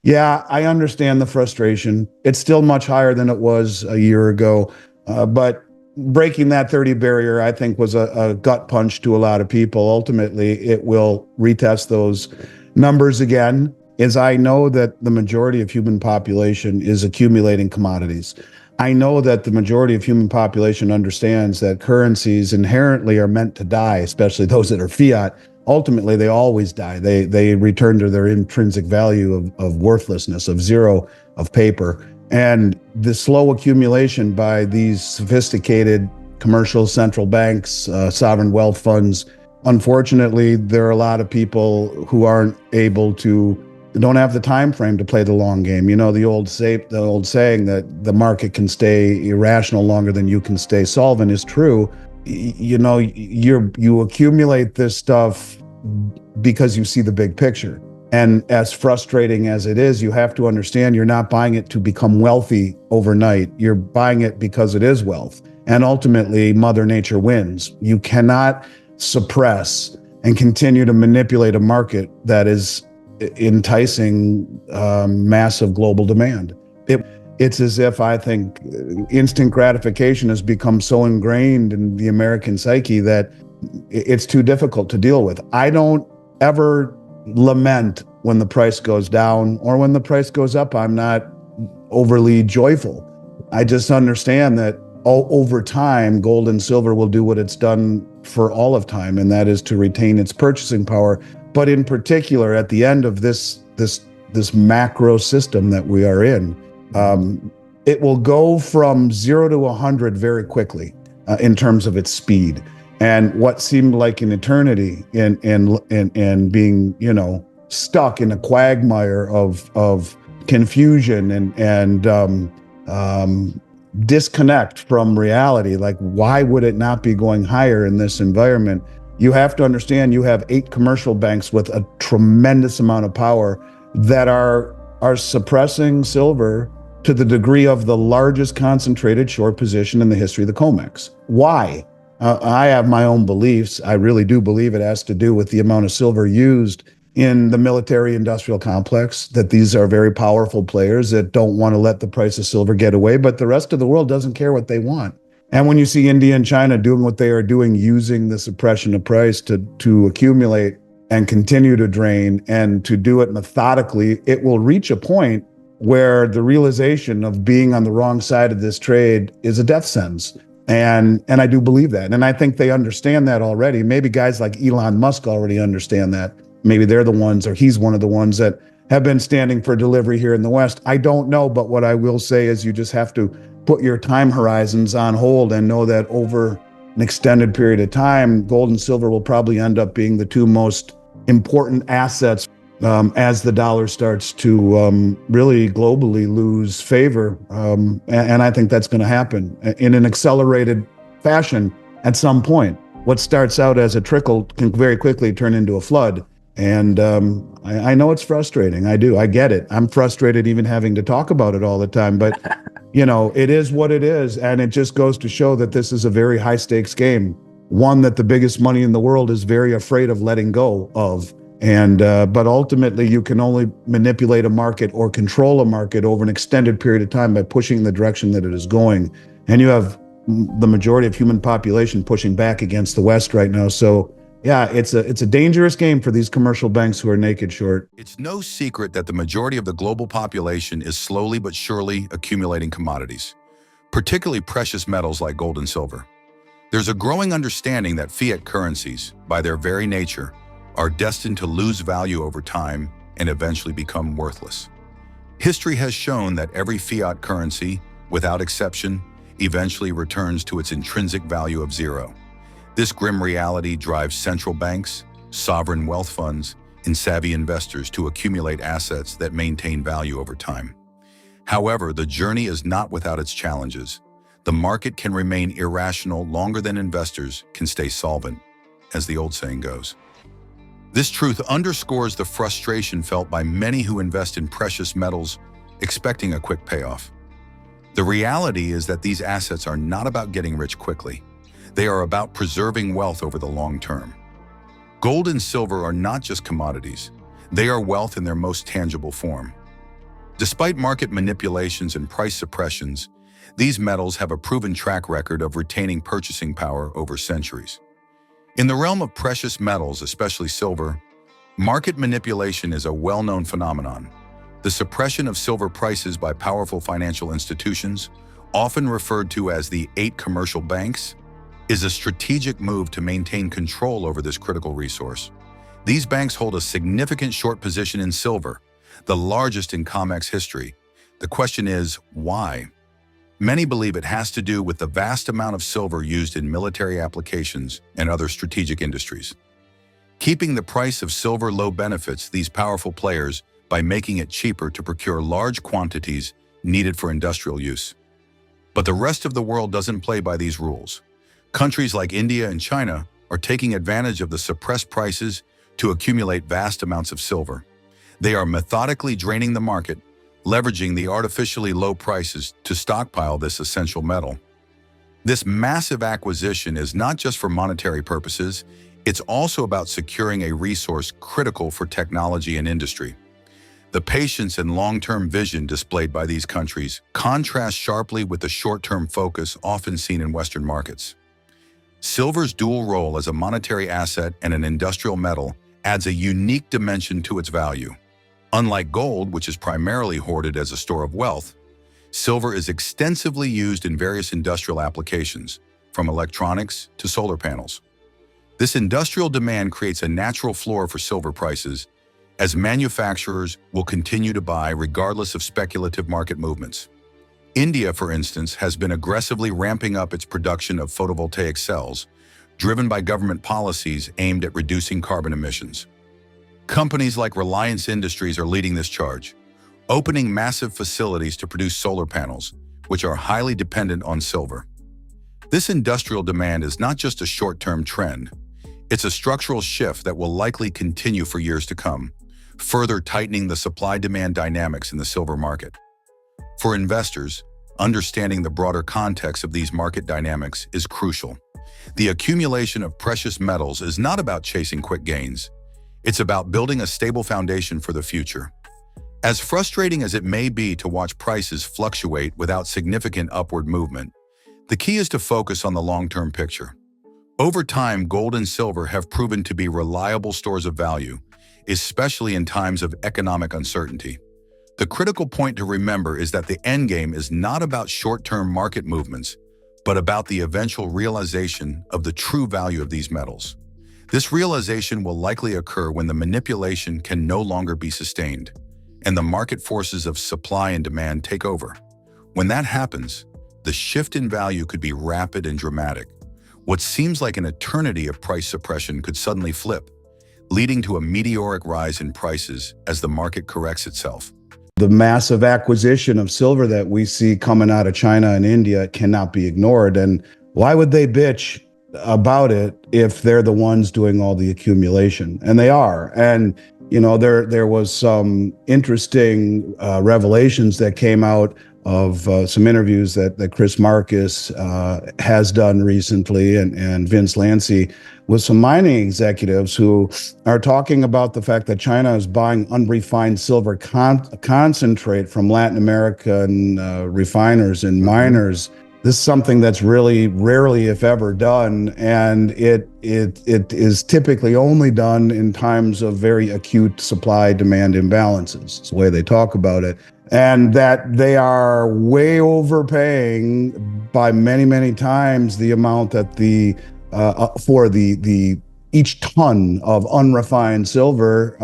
Yeah, I understand the frustration. It's still much higher than it was a year ago. But breaking that 30 barrier, I think, was a gut punch to a lot of people. Ultimately, it will retest those numbers again, as I know that the majority of human population is accumulating commodities. I know that the majority of human population understands that currencies inherently are meant to die, especially those that are fiat. Ultimately, they always die. They return to their intrinsic value of worthlessness, of zero, of paper. And the slow accumulation by these sophisticated commercial central banks, sovereign wealth funds, unfortunately, there are a lot of people who aren't able to, don't have the time frame to play the long game. You know, the old saying that the market can stay irrational longer than you can stay solvent is true. You know, you accumulate this stuff because you see the big picture. And as frustrating as it is, you have to understand you're not buying it to become wealthy overnight. You're buying it because it is wealth. And ultimately, Mother Nature wins. You cannot suppress and continue to manipulate a market that is enticing massive global demand. It's as if I think instant gratification has become so ingrained in the American psyche that it's too difficult to deal with. I don't ever lament when the price goes down or when the price goes up. I'm not overly joyful. I just understand that over time, gold and silver will do what it's done for all of time, and that is to retain its purchasing power. But in particular, at the end of this macro system that we are in, it will go from 0 to 100 very quickly in terms of its speed. And what seemed like an eternity in being, you know, stuck in a quagmire of confusion and disconnect from reality. Like, why would it not be going higher in this environment? You have to understand you have 8 commercial banks with a tremendous amount of power that are suppressing silver to the degree of the largest concentrated short position in the history of the COMEX. Why? I have my own beliefs. I really do believe it has to do with the amount of silver used in the military industrial complex, that these are very powerful players that don't want to let the price of silver get away, but the rest of the world doesn't care what they want. And when you see India and China doing what they are doing, using the suppression of price to accumulate and continue to drain and to do it methodically, it will reach a point where the realization of being on the wrong side of this trade is a death sentence. And I do believe that. And I think they understand that already. Maybe guys like Elon Musk already understand that. Maybe they're the ones, or he's one of the ones that have been standing for delivery here in the West. I don't know, but what I will say is you just have to put your time horizons on hold and know that over an extended period of time, gold and silver will probably end up being the 2 most important assets as the dollar starts to really globally lose favor. And I think that's going to happen in an accelerated fashion at some point. What starts out as a trickle can very quickly turn into a flood. And I know it's frustrating. I do. I get it. I'm frustrated even having to talk about it all the time. But, you know, it is what it is. And it just goes to show that this is a very high stakes game, one that the biggest money in the world is very afraid of letting go of. And but ultimately, you can only manipulate a market or control a market over an extended period of time by pushing in the direction that it is going. And you have the majority of human population pushing back against the West right now. So yeah, it's a dangerous game for these commercial banks who are naked short. It's no secret that the majority of the global population is slowly but surely accumulating commodities, particularly precious metals like gold and silver. There's a growing understanding that fiat currencies, by their very nature, are destined to lose value over time and eventually become worthless. History has shown that every fiat currency, without exception, eventually returns to its intrinsic value of 0. This grim reality drives central banks, sovereign wealth funds, and savvy investors to accumulate assets that maintain value over time. However, the journey is not without its challenges. The market can remain irrational longer than investors can stay solvent, as the old saying goes. This truth underscores the frustration felt by many who invest in precious metals, expecting a quick payoff. The reality is that these assets are not about getting rich quickly. They are about preserving wealth over the long term. Gold and silver are not just commodities. They are wealth in their most tangible form. Despite market manipulations and price suppressions, these metals have a proven track record of retaining purchasing power over centuries. In the realm of precious metals, especially silver, market manipulation is a well-known phenomenon. The suppression of silver prices by powerful financial institutions, often referred to as the 8 commercial banks, is a strategic move to maintain control over this critical resource. These banks hold a significant short position in silver, the largest in COMEX history. The question is, why? Many believe it has to do with the vast amount of silver used in military applications and other strategic industries. Keeping the price of silver low benefits these powerful players by making it cheaper to procure large quantities needed for industrial use. But the rest of the world doesn't play by these rules. Countries like India and China are taking advantage of the suppressed prices to accumulate vast amounts of silver. They are methodically draining the market, leveraging the artificially low prices to stockpile this essential metal. This massive acquisition is not just for monetary purposes, it's also about securing a resource critical for technology and industry. The patience and long-term vision displayed by these countries contrast sharply with the short-term focus often seen in Western markets. Silver's dual role as a monetary asset and an industrial metal adds a unique dimension to its value. Unlike gold, which is primarily hoarded as a store of wealth, silver is extensively used in various industrial applications, from electronics to solar panels. This industrial demand creates a natural floor for silver prices, as manufacturers will continue to buy regardless of speculative market movements. India, for instance, has been aggressively ramping up its production of photovoltaic cells, driven by government policies aimed at reducing carbon emissions. Companies like Reliance Industries are leading this charge, opening massive facilities to produce solar panels, which are highly dependent on silver. This industrial demand is not just a short-term trend, it's a structural shift that will likely continue for years to come, further tightening the supply-demand dynamics in the silver market. For investors, understanding the broader context of these market dynamics is crucial. The accumulation of precious metals is not about chasing quick gains. It's about building a stable foundation for the future. As frustrating as it may be to watch prices fluctuate without significant upward movement, the key is to focus on the long-term picture. Over time, gold and silver have proven to be reliable stores of value, especially in times of economic uncertainty. The critical point to remember is that the endgame is not about short-term market movements, but about the eventual realization of the true value of these metals. This realization will likely occur when the manipulation can no longer be sustained, and the market forces of supply and demand take over. When that happens, the shift in value could be rapid and dramatic. What seems like an eternity of price suppression could suddenly flip, leading to a meteoric rise in prices as the market corrects itself. The massive acquisition of silver that we see coming out of China and India cannot be ignored. And why would they bitch about it if they're the ones doing all the accumulation? And they are. And, you know, there was some interesting revelations that came out of some interviews that Chris Marcus has done recently, and Vince Lancy, with some mining executives who are talking about the fact that China is buying unrefined silver concentrate from Latin American refiners and miners. This is something that's really rarely, if ever, done, and it is typically only done in times of very acute supply-demand imbalances. It's the way they talk about it. And that they are way overpaying by many, many times the amount that for each ton of unrefined silver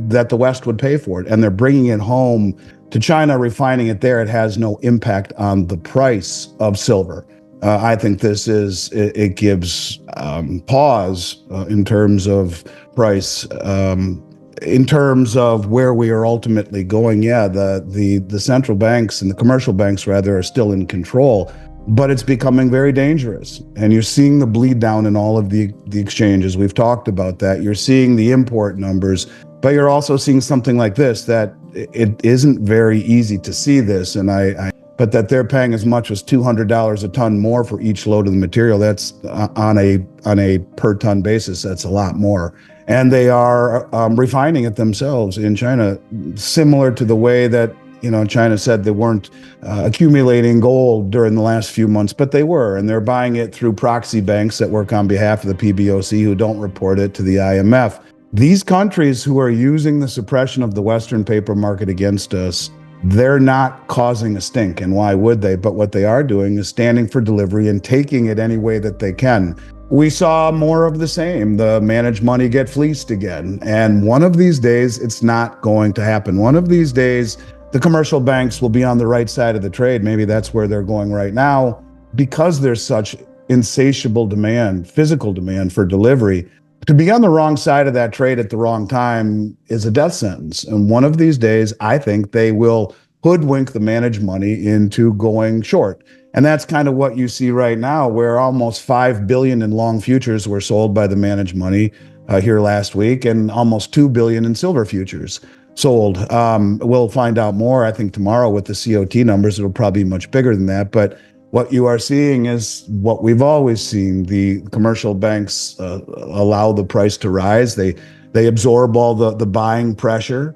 that the West would pay for it. And they're bringing it home to China, refining it there. It has no impact on the price of silver. I think it gives pause in terms of price. In terms of where we are ultimately going, the central banks and the commercial banks, rather, are still in control, but it's becoming very dangerous. And you're seeing the bleed down in all of the exchanges. We've talked about that. You're seeing the import numbers, but you're also seeing something like this, that it isn't very easy to see this. And but that they're paying as much as $200 a ton more for each load of the material. That's on a per ton basis. That's a lot more. And they are refining it themselves in China, similar to the way that China said they weren't accumulating gold during the last few months, but they were, and they're buying it through proxy banks that work on behalf of the PBOC who don't report it to the IMF. These countries who are using the suppression of the Western paper market against us, they're not causing a stink. And why would they? But what they are doing is standing for delivery and taking it any way that they can. We saw more of the same. The managed money get fleeced again. And one of these days, it's not going to happen. One of these days, the commercial banks will be on the right side of the trade. Maybe that's where they're going right now, because there's such insatiable demand, physical demand for delivery. To be on the wrong side of that trade at the wrong time is a death sentence. And one of these days, I think they will hoodwink the managed money into going short. And that's kind of what you see right now, where almost $5 billion in long futures were sold by the managed money here last week, and almost $2 billion in silver futures sold. We'll find out more, I think, tomorrow with the COT numbers. It'll probably be much bigger than that. But what you are seeing is what we've always seen. The commercial banks allow the price to rise. They absorb all the buying pressure.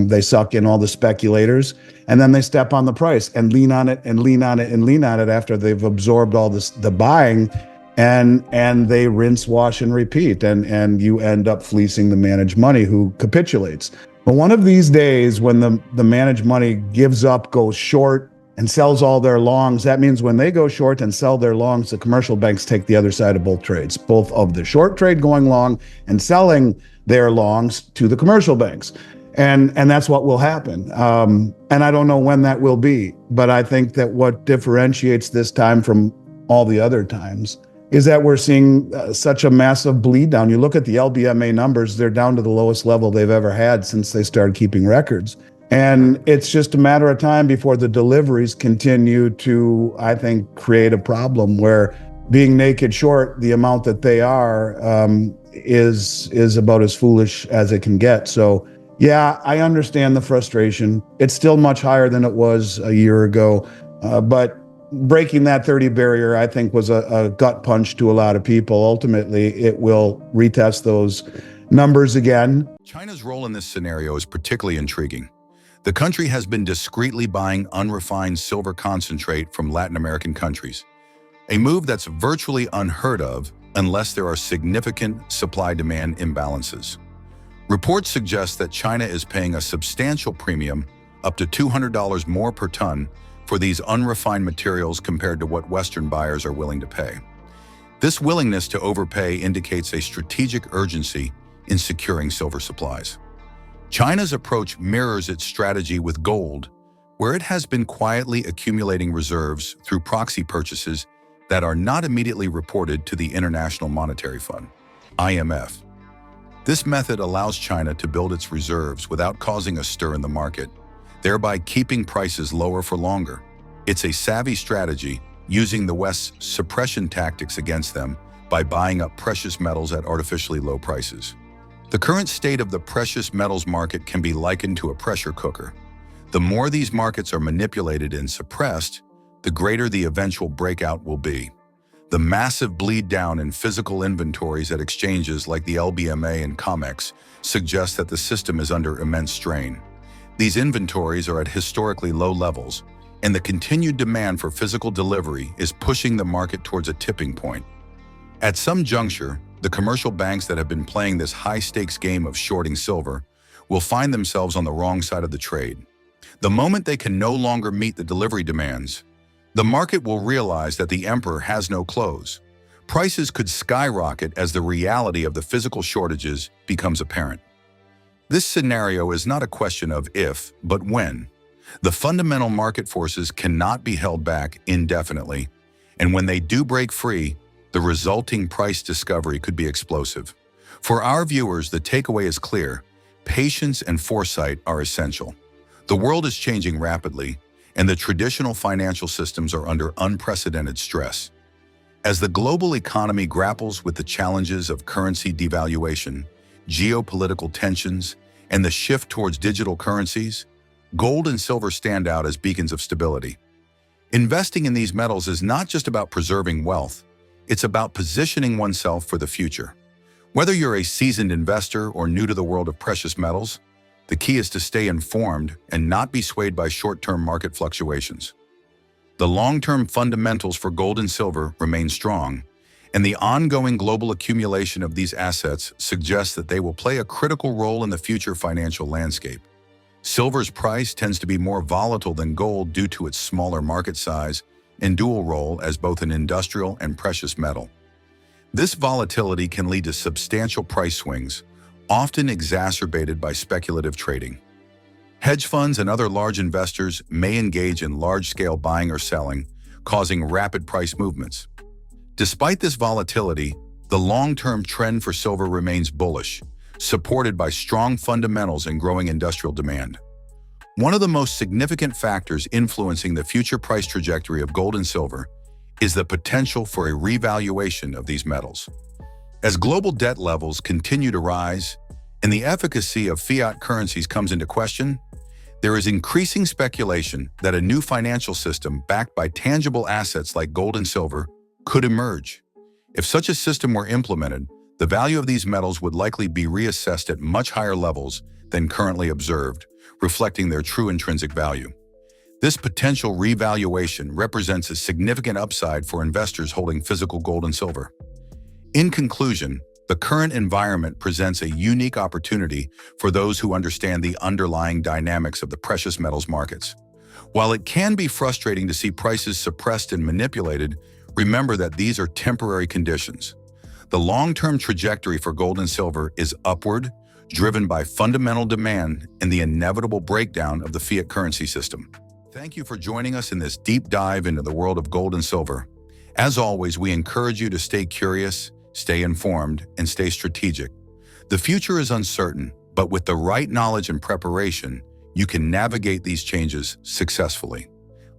They suck in all the speculators, and then they step on the price and lean on it and lean on it and lean on it after they've absorbed all the buying, and they rinse, wash, and repeat, and you end up fleecing the managed money who capitulates. But one of these days, when the managed money gives up, goes short, and sells all their longs, that means when they go short and sell their longs, the commercial banks take the other side of both trades, both of the short trade going long and selling their longs to the commercial banks. And that's what will happen. And I don't know when that will be, but I think that what differentiates this time from all the other times is that we're seeing such a massive bleed down. You look at the LBMA numbers, they're down to the lowest level they've ever had since they started keeping records. And it's just a matter of time before the deliveries continue to, I think, create a problem where being naked short, the amount that they are, is about as foolish as it can get. So, yeah, I understand the frustration. It's still much higher than it was a year ago. But breaking that 30 barrier, I think, was a gut punch to a lot of people. Ultimately, it will retest those numbers again. China's role in this scenario is particularly intriguing. The country has been discreetly buying unrefined silver concentrate from Latin American countries, a move that's virtually unheard of unless there are significant supply-demand imbalances. Reports suggest that China is paying a substantial premium, up to $200 more per ton, for these unrefined materials compared to what Western buyers are willing to pay. This willingness to overpay indicates a strategic urgency in securing silver supplies. China's approach mirrors its strategy with gold, where it has been quietly accumulating reserves through proxy purchases that are not immediately reported to the International Monetary Fund, IMF. This method allows China to build its reserves without causing a stir in the market, thereby keeping prices lower for longer. It's a savvy strategy, using the West's suppression tactics against them by buying up precious metals at artificially low prices. The current state of the precious metals market can be likened to a pressure cooker. The more these markets are manipulated and suppressed, the greater the eventual breakout will be. The massive bleed down in physical inventories at exchanges like the LBMA and COMEX suggests that the system is under immense strain. These inventories are at historically low levels, and the continued demand for physical delivery is pushing the market towards a tipping point. At some juncture, the commercial banks that have been playing this high-stakes game of shorting silver will find themselves on the wrong side of the trade. The moment they can no longer meet the delivery demands, the market will realize that the emperor has no clothes. Prices could skyrocket as the reality of the physical shortages becomes apparent. This scenario is not a question of if, but when. The fundamental market forces cannot be held back indefinitely, and when they do break free, the resulting price discovery could be explosive. For our viewers, the takeaway is clear. Patience and foresight are essential. The world is changing rapidly, and the traditional financial systems are under unprecedented stress. As the global economy grapples with the challenges of currency devaluation, geopolitical tensions, and the shift towards digital currencies, gold and silver stand out as beacons of stability. Investing in these metals is not just about preserving wealth, it's about positioning oneself for the future. Whether you're a seasoned investor or new to the world of precious metals, The key is to stay informed and not be swayed by short-term market fluctuations. The long-term fundamentals for gold and silver remain strong, and the ongoing global accumulation of these assets suggests that they will play a critical role in the future financial landscape. Silver's price tends to be more volatile than gold due to its smaller market size and dual role as both an industrial and precious metal. This volatility can lead to substantial price swings, often exacerbated by speculative trading. Hedge funds and other large investors may engage in large-scale buying or selling, causing rapid price movements. Despite this volatility, the long-term trend for silver remains bullish, supported by strong fundamentals and growing industrial demand. One of the most significant factors influencing the future price trajectory of gold and silver is the potential for a revaluation of these metals. As global debt levels continue to rise and the efficacy of fiat currencies comes into question, there is increasing speculation that a new financial system backed by tangible assets like gold and silver could emerge. If such a system were implemented, the value of these metals would likely be reassessed at much higher levels than currently observed, reflecting their true intrinsic value. This potential revaluation represents a significant upside for investors holding physical gold and silver. In conclusion, the current environment presents a unique opportunity for those who understand the underlying dynamics of the precious metals markets. While it can be frustrating to see prices suppressed and manipulated, remember that these are temporary conditions. The long-term trajectory for gold and silver is upward, driven by fundamental demand and the inevitable breakdown of the fiat currency system. Thank you for joining us in this deep dive into the world of gold and silver. As always, we encourage you to stay curious, stay informed, and stay strategic. The future is uncertain, but with the right knowledge and preparation, you can navigate these changes successfully.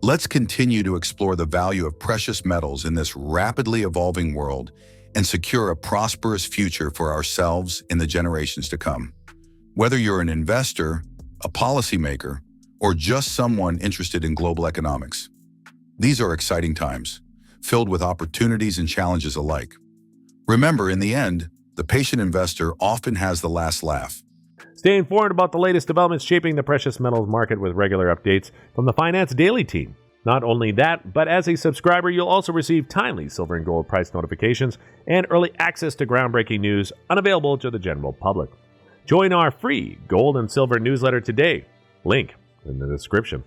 Let's continue to explore the value of precious metals in this rapidly evolving world and secure a prosperous future for ourselves and the generations to come. Whether you're an investor, a policymaker, or just someone interested in global economics, these are exciting times, filled with opportunities and challenges alike. Remember, in the end, the patient investor often has the last laugh. Stay informed about the latest developments shaping the precious metals market with regular updates from the Finance Daily team. Not only that, but as a subscriber, you'll also receive timely silver and gold price notifications and early access to groundbreaking news unavailable to the general public. Join our free gold and silver newsletter today. Link in the description.